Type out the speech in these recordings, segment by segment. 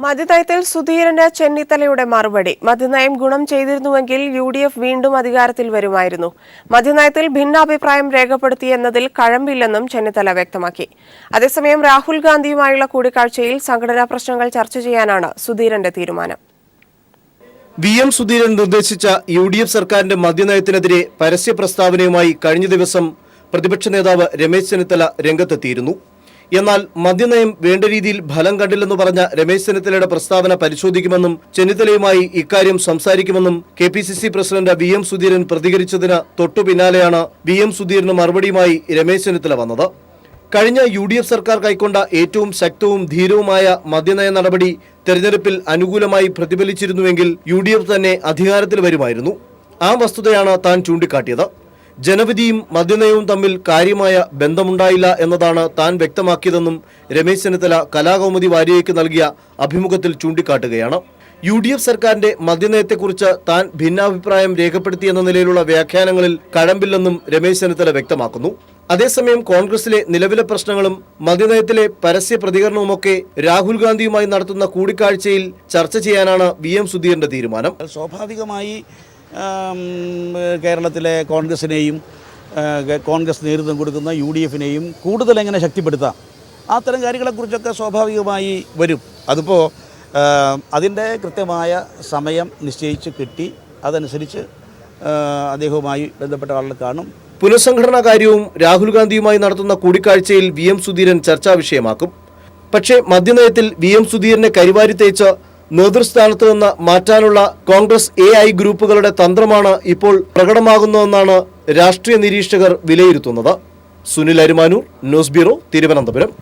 മദ്യനയത്തിൽ സുധീരന് ചെന്നിത്തലയുടെ മറുപടി. മദ്യനയം ഗുണം ചെയ്തിരുന്നുവെങ്കിൽ UDF വീണ്ടും അധികാരത്തിൽ വരുമായിരുന്നു. മദ്യനയത്തിൽ ഭിന്നാഭിപ്രായം രേഖപ്പെടുത്തിയെന്നതിൽ കഴമ്പില്ലെന്നും ചെന്നിത്തല വ്യക്തമാക്കി. അതേസമയം രാഹുൽ ഗാന്ധിയുമായുള്ള കൂടിക്കാഴ്ചയിൽ സംഘടനാ പ്രശ്നങ്ങൾ ചർച്ച ചെയ്യാനാണ് സുധീരന്റെ തീരുമാനം. VM സുധീരൻ നിർദ്ദേശിച്ച UDF സർക്കാരിന്റെ മദ്യനയത്തിനെതിരെ പരസ്യ പ്രസ്താവനയുമായി കഴിഞ്ഞ ദിവസം പ്രതിപക്ഷ നേതാവ് രമേശ് ചെന്നിത്തല രംഗത്തെത്തിയിരുന്നു. എന്നാൽ മദ്യനയം വേണ്ട രീതിയിൽ ഫലം കണ്ടില്ലെന്ന് പറഞ്ഞ രമേശ് ചെന്നിത്തലയുടെ പ്രസ്താവന പരിശോധിക്കുമെന്നും ചെന്നിത്തലയുമായി ഇക്കാര്യം സംസാരിക്കുമെന്നും KPCC പ്രസിഡന്റ് VM സുധീരൻ പ്രതികരിച്ചതിന് തൊട്ടു പിന്നാലെയാണ് VM സുധീരന് മറുപടിയുമായി രമേശ് ചെന്നിത്തല വന്നത്. കഴിഞ്ഞ UDF സർക്കാർ കൈക്കൊണ്ട ഏറ്റവും ശക്തവും ധീരവുമായ മദ്യനയ നടപടി തെരഞ്ഞെടുപ്പിൽ അനുകൂലമായി പ്രതിഫലിച്ചിരുന്നുവെങ്കിൽ UDF തന്നെ അധികാരത്തിൽ വരുമായിരുന്നു. ആ വസ്തുതയാണ് താൻ ചൂണ്ടിക്കാട്ടിയത്. ജനവിധിയും മദ്യനയവും തമ്മിൽ കാര്യമായ ബന്ധമുണ്ടായില്ല എന്നതാണ് താൻ വ്യക്തമാക്കിയതെന്നും രമേശ് ചെന്നിത്തല കലാകൗമുദി വാരികയ്ക്ക് നൽകിയ അഭിമുഖത്തിൽ ചൂണ്ടിക്കാട്ടുകയാണ്. UDF സർക്കാരിന്റെ മദ്യനയത്തെക്കുറിച്ച് താൻ ഭിന്നാഭിപ്രായം രേഖപ്പെടുത്തിയെന്ന നിലയിലുള്ള വ്യാഖ്യാനങ്ങളിൽ കഴമ്പില്ലെന്നും രമേശ് ചെന്നിത്തല വ്യക്തമാക്കുന്നു. അതേസമയം കോൺഗ്രസിലെ നിലവിലെ പ്രശ്നങ്ങളും മദ്യനയത്തിലെ പരസ്യ പ്രതികരണവുമൊക്കെ രാഹുൽ ഗാന്ധിയുമായി നടത്തുന്ന കൂടിക്കാഴ്ചയിൽ ചർച്ച ചെയ്യാനാണ് VM സുധീരന്റെ തീരുമാനം. സ്വാഭാവികമായി കേരളത്തിലെ കോൺഗ്രസിനെയും കോൺഗ്രസ് നേതൃത്വം കൊടുക്കുന്ന UDFനെയും കൂടുതൽ എങ്ങനെ ശക്തിപ്പെടുത്താം, അത്തരം കാര്യങ്ങളെക്കുറിച്ചൊക്കെ സ്വാഭാവികമായി വരും. അതിപ്പോൾ അതിൻ്റെ കൃത്യമായ സമയം നിശ്ചയിച്ച് കിട്ടി അതനുസരിച്ച് അദ്ദേഹവുമായി ബന്ധപ്പെട്ട ആളുകൾ കാണും. പുനഃസംഘടനാ കാര്യവും രാഹുൽ ഗാന്ധിയുമായി നടത്തുന്ന കൂടിക്കാഴ്ചയിൽ VM സുധീരൻ ചർച്ചാ വിഷയമാക്കും. പക്ഷേ മദ്യനയത്തിൽ VM സുധീരനെ കരിവാരി തേച്ച് നേതൃസ്ഥാനത്ത് നിന്ന് മാറ്റാനുള്ള കോൺഗ്രസ് AI ഗ്രൂപ്പുകളുടെ തന്ത്രമാണ് ഇപ്പോൾ പ്രകടമാകുന്നതെന്നാണ് രാഷ്ട്രീയ നിരീക്ഷകർ വിലയിരുത്തുന്നത്. Sunil Arimanoor, news bureau, Thiruvananthapuram.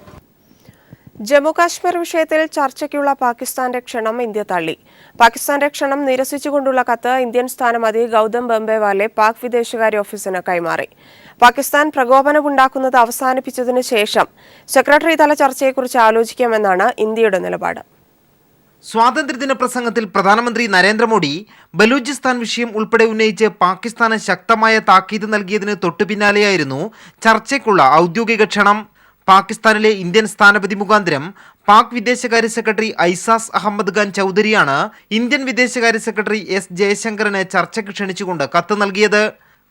ജമ്മു കാശ്മീർ വിഷയത്തിൽ ചർച്ചയ്ക്കുള്ള പാകിസ്ഥാന്റെ ക്ഷണം ഇന്ത്യ തള്ളി. പാകിസ്ഥാന്റെ ക്ഷണം നിരസിച്ചുകൊണ്ടുള്ള കത്ത് ഇന്ത്യൻ സ്ഥാനപതി ഗൗതം ബംബേവാലെ പാക് വിദേശകാര്യ ഓഫീസിന് കൈമാറി. പാകിസ്ഥാൻ പ്രകോപനമുണ്ടാക്കുന്നത് അവസാനിപ്പിച്ചതിനു ശേഷം സെക്രട്ടറി തല ചർച്ചയെക്കുറിച്ച് ആലോചിക്കാമെന്നാണ് ഇന്ത്യയുടെ നിലപാട്. സ്വാതന്ത്ര്യദിന പ്രസംഗത്തിൽ പ്രധാനമന്ത്രി നരേന്ദ്രമോദി ബലൂചിസ്ഥാൻ വിഷയം ഉൾപ്പെടെ ഉന്നയിച്ച് പാകിസ്ഥാന് ശക്തമായ താക്കീത് നൽകിയതിന് തൊട്ടുപിന്നാലെയായിരുന്നു ചർച്ചയ്ക്കുള്ള ഔദ്യോഗിക ക്ഷണം. പാകിസ്ഥാനിലെ ഇന്ത്യൻ സ്ഥാനപതി മുഖാന്തരം പാക് വിദേശകാര്യ സെക്രട്ടറി ഐസാസ് അഹമ്മദ് ഖാൻ ചൗധരിയാണ് ഇന്ത്യൻ വിദേശകാര്യ സെക്രട്ടറി S ജയശങ്കറിന് ചർച്ചയ്ക്ക് ക്ഷണിച്ചുകൊണ്ട് കത്ത് നൽകിയത്.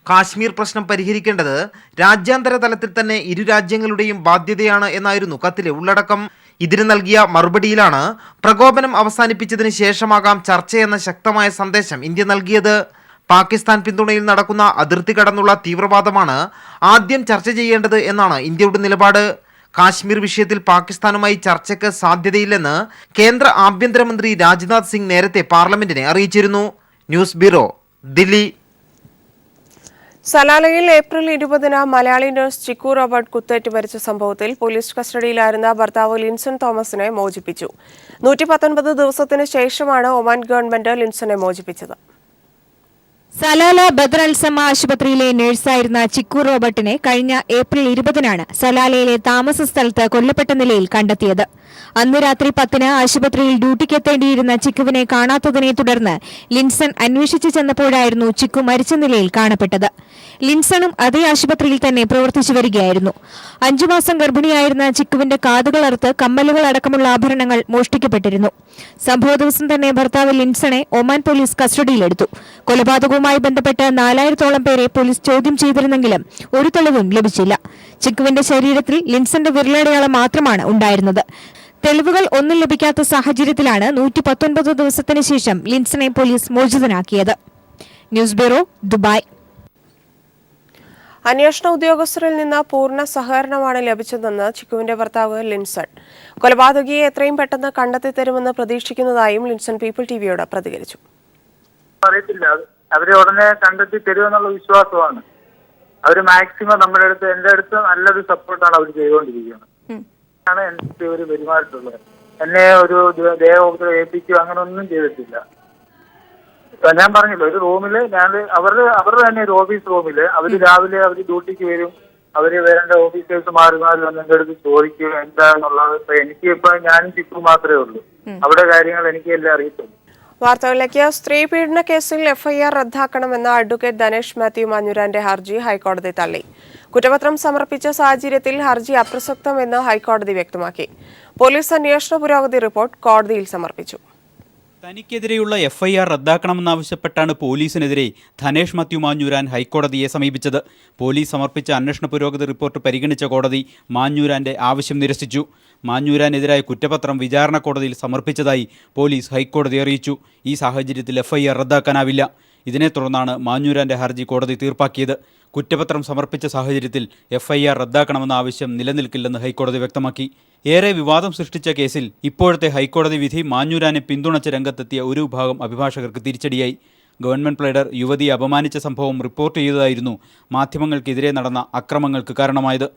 കാശ്മീർ പ്രശ്നം പരിഹരിക്കേണ്ടത് രാജ്യാന്തര തലത്തിൽ തന്നെ ഇരു രാജ്യങ്ങളുടെയും ബാധ്യതയാണ് എന്നായിരുന്നു കത്തിലെ ഉള്ളടക്കം. ഇതിന് നൽകിയ മറുപടിയിലാണ് പ്രകോപനം അവസാനിപ്പിച്ചതിന് ശേഷമാകാം ചർച്ചയെന്ന ശക്തമായ സന്ദേശം ഇന്ത്യ നൽകിയത്. പാകിസ്ഥാൻ പിന്തുണയിൽ നടക്കുന്ന അതിർത്തി കടന്നുള്ള തീവ്രവാദമാണ് ആദ്യം ചർച്ച ചെയ്യേണ്ടത് എന്നാണ് ഇന്ത്യയുടെ നിലപാട്. കാശ്മീർ വിഷയത്തിൽ പാകിസ്ഥാനുമായി ചർച്ചയ്ക്ക് സാധ്യതയില്ലെന്ന് കേന്ദ്ര ആഭ്യന്തരമന്ത്രി രാജ്നാഥ് സിംഗ് നേരത്തെ പാർലമെന്റിനെ അറിയിച്ചിരുന്നു. News bureau, Delhi. സലാലയിൽ ഏപ്രിൽ 20-ന് മലയാളി നഴ്സ് ചിക്കു റോബർട്ട് കുത്തേറ്റ് മരിച്ച സംഭവത്തിൽ പോലീസ് കസ്റ്റഡിയിലായിരുന്ന ഭർത്താവ് ലിൻസൺ തോമസിനെ മോചിപ്പിച്ചു. 119 ദിവസത്തിന് ശേഷമാണ് ഒമാൻ ഗവൺമെന്റ് ലിൻസനെ മോചിപ്പിച്ചത്. സലാല ബദർ അൽസമ ആശുപത്രിയിലെ നഴ്സായിരുന്ന ചിക്കു റോബർട്ടിനെ കഴിഞ്ഞ ഏപ്രിൽ 20-നാണ് സലാലയിലെ താമസ സ്ഥലത്ത് കൊല്ലപ്പെട്ട നിലയിൽ കണ്ടെത്തിയത്. അന്ന് രാത്രി 10-ന് ആശുപത്രിയിൽ ഡ്യൂട്ടിക്കെത്തേണ്ടിയിരുന്ന ചിക്കുവിനെ കാണാത്തതിനെ തുടർന്ന് ലിൻസൺ അന്വേഷിച്ചു ചെന്നപ്പോഴായിരുന്നു ചിക്കു മരിച്ച നിലയിൽ കാണപ്പെട്ടത്. ലിൻസണും അതേ ആശുപത്രിയിൽ തന്നെ പ്രവർത്തിച്ചു വരികയായിരുന്നു. 5 മാസം ഗർഭിണിയായിരുന്ന ചിക്കുവിന്റെ കാതുകൾ അറുത്ത് കമ്മലുകൾ അടക്കമുള്ള ആഭരണങ്ങൾ മോഷ്ടിക്കപ്പെട്ടിരുന്നു. സംഭവ ദിവസം തന്നെ ഭർത്താവ് ലിൻസണെ ഒമാൻ പോലീസ് കസ്റ്റഡിയിലെടുത്തു. കൊലപാതകവുമായി ബന്ധപ്പെട്ട് 4000-ഓളം പേരെ പോലീസ് ചോദ്യം ചെയ്തിരുന്നെങ്കിലും ഒരു തെളിവും ലഭിച്ചില്ല. ചിക്കുവിന്റെ ശരീരത്തിൽ ലിൻസന്റെ വിരലടയാളം മാത്രമാണ് ഉണ്ടായിരുന്നത്. തെളിവുകൾ ഒന്നും ലഭിക്കാത്ത സാഹചര്യത്തിലാണ് 119 ദിവസത്തിന് ശേഷം ലിൻസനെ പോലീസ് മോചിതനാക്കിയത്. News bureau, Dubai. അന്വേഷണ ഉദ്യോഗസ്ഥരിൽ നിന്ന് പൂർണ്ണ സഹകരണമാണ് ലഭിച്ചതെന്ന് ചിക്കുവിന്റെ ഭർത്താവ് ലിൻസൺ. കൊലപാതകിയെ എത്രയും പെട്ടെന്ന് കണ്ടെത്തി തരുമെന്ന് പ്രതീക്ഷിക്കുന്നതായും ലിൻസൺ പീപ്പിൾ ടിവിയോട് പ്രതികരിച്ചു. അറിയത്തില്ല, അവരെ ഉടനെ കണ്ടെത്തി തരുമെന്നുള്ള വിശ്വാസമാണ്. അവര് മാക്സിമം നമ്മുടെ അടുത്ത്, എന്റെ അടുത്ത് നല്ലൊരു സപ്പോർട്ടാണ് അവർ ചെയ്തുകൊണ്ടിരിക്കുന്നത്. ആണ് എനിക്ക് ഒരു പെരുമാറിയിട്ടുള്ളത്. എന്നെ ഒരു ദേഹോപദ്രവം ഏൽപ്പിക്കുകയോ അങ്ങനെ ഒന്നും ചെയ്തിട്ടില്ല. ഞാൻ പറഞ്ഞില്ല, ഒരു റൂമില് ഞാൻ അവരുടെ തന്നെ ഒരു ഓഫീസ് റൂമില് അവര് രാവിലെ അവര് ഡ്യൂട്ടിക്ക് വരും. അവര് വരേണ്ട ഓഫീസേഴ്സ് മാറി മാറി വന്ന് എന്റെ അടുത്ത് ചോദിക്കുക എന്താണെന്നുള്ളത്. ഇപ്പൊ ഞാനും ചിക്കു മാത്രമേ ഉള്ളൂ. അവിടെ കാര്യങ്ങൾ എനിക്ക് എല്ലാം അറിയത്തുള്ളൂ. വാർത്തകളിലേക്ക്. സ്ത്രീ പീഡന കേസിൽ FIR റദ്ദാക്കണമെന്ന അഡ്വക്കേറ്റ് ധനേഷ് മാത്യു മാഞ്ഞുരാന്റെ ഹർജി ഹൈക്കോടതി തള്ളി. കുറ്റപത്രം സമർപ്പിച്ച സാഹചര്യത്തിൽ ഹർജി അപ്രസക്തമെന്ന് ഹൈക്കോടതി വ്യക്തമാക്കി. പോലീസ് അന്വേഷണ പുരോഗതി റിപ്പോർട്ട് കോടതിയിൽ സമർപ്പിച്ചു. തനിക്കെതിരെയുള്ള എഫ്ഐആർ റദ്ദാക്കണമെന്നാവശ്യപ്പെട്ടാണ് പോലീസിനെതിരെ ധനേഷ് മാത്യു മാഞ്ഞൂരാൻ ഹൈക്കോടതിയെ സമീപിച്ചത്. പോലീസ് സമർപ്പിച്ച അന്വേഷണ പുരോഗതി റിപ്പോർട്ട് പരിഗണിച്ച കോടതി മാഞ്ഞൂരാന്റെ ആവശ്യം നിരസിച്ചു. മാഞ്ഞൂരാനെതിരായ കുറ്റപത്രം വിചാരണ കോടതിയിൽ സമർപ്പിച്ചതായി പോലീസ് ഹൈക്കോടതി അറിയിച്ചു. ഈ സാഹചര്യത്തിൽ എഫ്ഐആർ റദ്ദാക്കാനാവില്ല. ഇതിനെ തുടർന്നാണ് മാഞ്ഞൂരാന്റെ ഹർജി കോടതി തീർപ്പാക്കിയത്. കുറ്റപത്രം സമർപ്പിച്ച സാഹചര്യത്തിൽ എഫ്ഐആർ റദ്ദാക്കണമെന്ന ആവശ്യം നിലനിൽക്കില്ലെന്ന് ഹൈക്കോടതി വ്യക്തമാക്കി. ഏറെ വിവാദം സൃഷ്ടിച്ച കേസിൽ ഇപ്പോഴത്തെ ഹൈക്കോടതി വിധി മാഞ്ഞൂരാനെ പിന്തുണച്ച് രംഗത്തെത്തിയ ഒരു വിഭാഗം അഭിഭാഷകർക്ക് തിരിച്ചടിയായി. ഗവൺമെന്റ് പ്ലീഡർ യുവതിയെ അപമാനിച്ച സംഭവം റിപ്പോർട്ട് ചെയ്തതായിരുന്നു മാധ്യമങ്ങൾക്കെതിരെ നടന്ന അക്രമങ്ങൾക്ക് കാരണമായത്.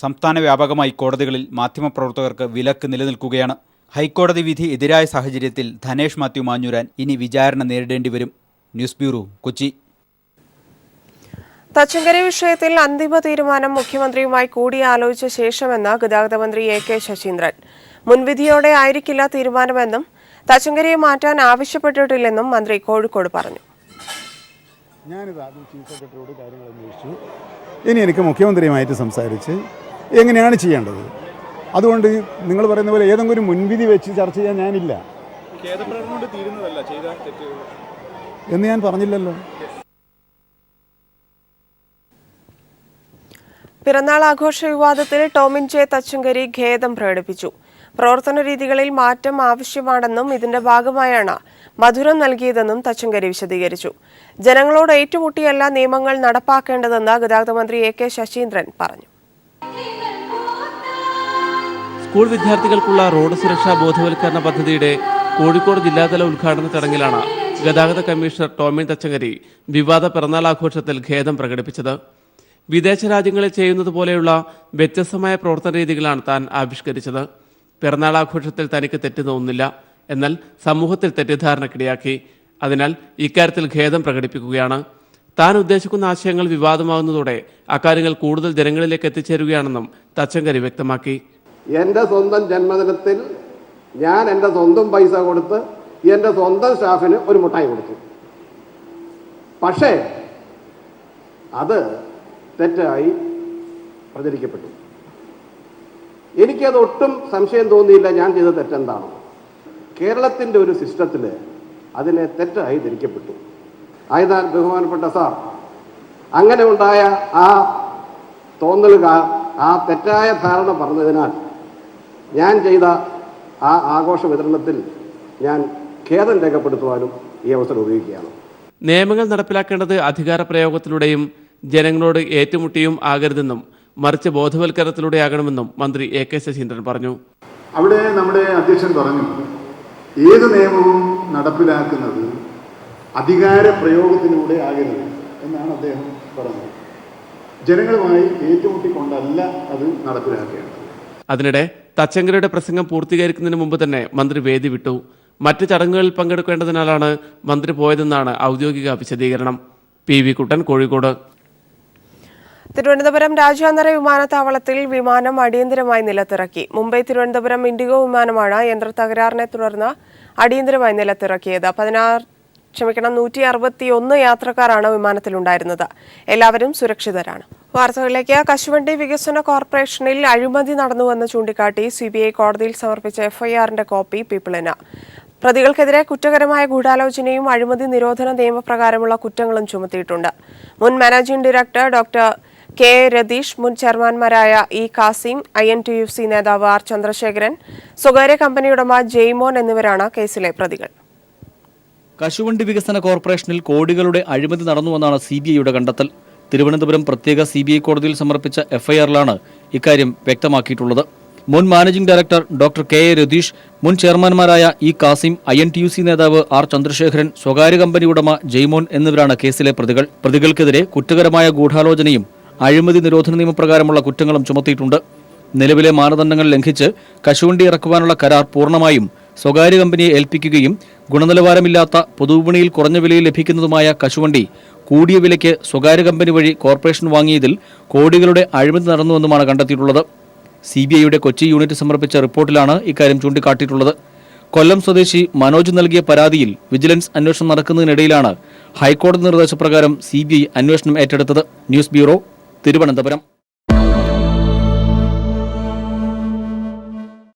സംസ്ഥാന വ്യാപകമായി കോടതികളിൽ മാധ്യമപ്രവർത്തകർക്ക് വിലക്ക് നിലനിൽക്കുകയാണ്. ഹൈക്കോടതി വിധി എതിരായ സാഹചര്യത്തിൽ ധനേഷ് മാത്യു മാഞ്ഞൂരാൻ ഇനി വിചാരണ നേരിടേണ്ടി വരും. News bureau, Kochi. തച്ചങ്കരി വിഷയത്തിൽ അന്തിമ തീരുമാനം മുഖ്യമന്ത്രിയുമായി കൂടിയാലോചിച്ച ശേഷമെന്ന് ഗതാഗത മന്ത്രി AK ശശീന്ദ്രൻ. മുൻവിധിയോടെ ആയിരിക്കില്ല തീരുമാനമെന്നും തച്ചങ്കരിയെ മാറ്റാൻ ആവശ്യപ്പെട്ടിട്ടില്ലെന്നും മന്ത്രി കോഴിക്കോട് പറഞ്ഞു. ഞാനിത് ആദ്യം ചീഫ് സെക്രട്ടറിയോട് കാര്യങ്ങൾ അന്വേഷിച്ചു. ഇനി എനിക്ക് മുഖ്യമന്ത്രിയുമായിട്ട് സംസാരിച്ച് എങ്ങനെയാണ് ചെയ്യേണ്ടത്. അതുകൊണ്ട് നിങ്ങൾ പറയുന്ന പോലെ ഏതെങ്കിലും ഒരു മുൻവിധി വെച്ച് ചർച്ച ചെയ്യാൻ ഞാനില്ല എന്ന് ഞാൻ പറഞ്ഞില്ലല്ലോ. പിറന്നാൾ ആഘോഷ വിവാദത്തിൽ ടോമിൻ ജെ തച്ചങ്കരി ഖേദം പ്രകടിപ്പിച്ചു. പ്രവർത്തന രീതികളിൽ മാറ്റം ആവശ്യമാണെന്നും ഇതിന്റെ ഭാഗമായാണ് മധുരം നൽകിയതെന്നും തച്ചങ്കരി വിശദീകരിച്ചു. ജനങ്ങളോട് ഏറ്റുമുട്ടിയല്ല നിയമങ്ങൾ നടപ്പാക്കേണ്ടതെന്ന് ഗതാഗത മന്ത്രി AK ശശീന്ദ്രൻ പറഞ്ഞു. സ്കൂൾ വിദ്യാർത്ഥികൾക്കുള്ള റോഡ് സുരക്ഷാ ബോധവൽക്കരണ പദ്ധതിയുടെ കോഴിക്കോട് ജില്ലാതല ഉദ്ഘാടന ചടങ്ങിലാണ് ഗതാഗത കമ്മീഷണർ ടോമിൻ തച്ചങ്കരി വിവാദ പിറന്നാൾ ആഘോഷത്തിൽ ഖേദം പ്രകടിപ്പിച്ചത്. വിദേശ രാജ്യങ്ങളിൽ ചെയ്യുന്നത് പോലെയുള്ള വ്യത്യസ്തമായ പ്രവർത്തന രീതികളാണ് താൻ ആവിഷ്കരിച്ചത്. പിറന്നാൾ ആഘോഷത്തിൽ തനിക്ക് തെറ്റ് തോന്നുന്നില്ല, എന്നാൽ സമൂഹത്തിൽ തെറ്റിദ്ധാരണക്കിടയാക്കി. അതിനാൽ ഇക്കാര്യത്തിൽ ഖേദം പ്രകടിപ്പിക്കുകയാണ്. താൻ ഉദ്ദേശിക്കുന്ന ആശയങ്ങൾ വിവാദമാകുന്നതോടെ അക്കാര്യങ്ങൾ കൂടുതൽ ജനങ്ങളിലേക്ക് എത്തിച്ചേരുകയാണെന്നും തച്ചങ്കരി വ്യക്തമാക്കി. എൻ്റെ സ്വന്തം ജന്മദിനത്തിൽ ഞാൻ എൻ്റെ സ്വന്തം പൈസ കൊടുത്ത് എൻ്റെ സ്വന്തം സ്റ്റാഫിന് ഒരു മുട്ടായി കൊടുത്തു. പക്ഷേ അത് തെറ്റായി പ്രചരിക്കപ്പെട്ടു. എനിക്കത് ഒട്ടും സംശയം തോന്നിയില്ല ഞാൻ ചെയ്ത തെറ്റെന്താണോ. കേരളത്തിൻ്റെ ഒരു സിസ്റ്റത്തിൽ അതിനെ തെറ്റായി ധരിക്കപ്പെട്ടു. ആയതാൽ ബഹുമാനപ്പെട്ട സാർ, അങ്ങനെ ഉണ്ടായ ആ തോന്നലുകാർ ആ തെറ്റായ ധാരണ പറഞ്ഞതിനാൽ ഞാൻ ചെയ്ത ആ ആഘോഷ വിതരണത്തിൽ ഞാൻ ഖേദം രേഖപ്പെടുത്തുവാനും ഈ അവസരം ഉപയോഗിക്കുകയാണ്. നിയമങ്ങൾ നടപ്പിലാക്കേണ്ടത് അധികാര പ്രയോഗത്തിലൂടെയും ജനങ്ങളോട് ഏറ്റുമുട്ടിയും ആകരുതെന്നും മറിച്ച് ബോധവൽക്കരണത്തിലൂടെയാകണമെന്നും മന്ത്രി AK ശശീന്ദ്രൻ പറഞ്ഞു. അവിടെ നമ്മുടെ അധ്യക്ഷൻ പറഞ്ഞു, ഏത് നിയമവും നടപ്പിലാക്കുന്നത് അധികാര പ്രയോഗത്തിലൂടെ ആകരുത് എന്നാണ് അദ്ദേഹം പറഞ്ഞത്. ജനങ്ങളുമായി ഏറ്റുമുട്ടിക്കൊണ്ടല്ല അത് നടപ്പിലാക്കേണ്ടത്. അതിനിടെ തച്ചങ്കരിയുടെ പ്രസംഗം പൂർത്തീകരിക്കുന്നതിന് മുമ്പ് തന്നെ മന്ത്രി വേദി വിട്ടു. മറ്റ് ചടങ്ങുകളിൽ പങ്കെടുക്കേണ്ടതിനാലാണ് മന്ത്രി പോയതെന്നാണ് ഔദ്യോഗിക വിശദീകരണം. PV കുട്ടൻ, കോഴിക്കോട്. തിരുവനന്തപുരം രാജ്യാന്തര വിമാനത്താവളത്തിൽ വിമാനം അടിയന്തരമായി നിലത്തിറക്കി. മുംബൈ തിരുവനന്തപുരം ഇൻഡിഗോ വിമാനമാണ് യന്ത്ര തകരാറിനെ തുടർന്ന് അടിയന്തരമായി നിലത്തിറക്കിയത്. 161 യാത്രക്കാരാണ് വിമാനത്തിലുണ്ടായിരുന്നത്. എല്ലാവരും സുരക്ഷിതരാണ്. വാർത്തകളിലേക്ക്. കശുവണ്ടി വികസന കോർപ്പറേഷനിൽ അഴിമതി നടന്നുവെന്ന് ചൂണ്ടിക്കാട്ടി CBI കോടതിയിൽ സമർപ്പിച്ച FIRന്റെ കോപ്പി പീപ്പിളിന്. പ്രതികൾക്കെതിരെ കുറ്റകരമായ ഗൂഢാലോചനയും അഴിമതി നിരോധന നിയമപ്രകാരമുള്ള കുറ്റങ്ങളും ചുമത്തിയിട്ടുണ്ട്. മുൻ managing director doctor K. Ratheesh, മുൻ ചെയർമാൻമാരായ E. കാസിം, INTUC നേതാവ് R. ചന്ദ്രശേഖരൻ, സ്വകാര്യ കമ്പനി ഉടമ ജെയ്മോൻ എന്നിവരാണ് കേസിലെ പ്രതികൾ. കശുവണ്ടി വികസന കോർപ്പറേഷനിൽ കോടികളുടെ അഴിമതി നടന്നുവെന്നാണ് CBIയുടെ കണ്ടെത്തൽ. തിരുവനന്തപുരം പ്രത്യേക CBI കോടതിയിൽ സമർപ്പിച്ച FIRലാണ് ഇക്കാര്യം വ്യക്തമാക്കിയിട്ടുള്ളത്. മുൻ managing director doctor K. Ratheesh, മുൻ ചെയർമാൻമാരായ E. കാസിം, INTUC നേതാവ് R. ചന്ദ്രശേഖരൻ, സ്വകാര്യ കമ്പനി ഉടമ ജെയ്മോൻ എന്നിവരാണ് കേസിലെ പ്രതികൾ. പ്രതികൾക്കെതിരെ കുറ്റകരമായ ഗൂഢാലോചനയും അഴിമതി നിരോധന നിയമപ്രകാരമുള്ള കുറ്റങ്ങളും ചുമത്തിയിട്ടുണ്ട്. നിലവിലെ മാനദണ്ഡങ്ങൾ ലംഘിച്ച് കശുവണ്ടി ഇറക്കുവാനുള്ള കരാർ പൂർണ്ണമായും സ്വകാര്യ കമ്പനിയെ ഏൽപ്പിക്കുകയും ഗുണനിലവാരമില്ലാത്ത പൊതുവിപണിയിൽ കുറഞ്ഞ വിലയിൽ ലഭിക്കുന്നതുമായ കശുവണ്ടി കൂടിയ വിലയ്ക്ക് സ്വകാര്യ കമ്പനി വഴി കോർപ്പറേഷൻ വാങ്ങിയതിൽ കോടികളുടെ അഴിമതി നടന്നുവെന്നുമാണ് കണ്ടെത്തിയിട്ടുള്ളത്. CBIയുടെ കൊച്ചി യൂണിറ്റ് സമർപ്പിച്ച റിപ്പോർട്ടിലാണ് ഇക്കാര്യം ചൂണ്ടിക്കാട്ടിയിട്ടുള്ളത്. കൊല്ലം സ്വദേശി മനോജ് നൽകിയ പരാതിയിൽ വിജിലൻസ് അന്വേഷണം നടക്കുന്നതിനിടയിലാണ് ഹൈക്കോടതി നിർദ്ദേശപ്രകാരം CBI അന്വേഷണം ഏറ്റെടുത്തത്. News bureau, Thiruvananthapuram.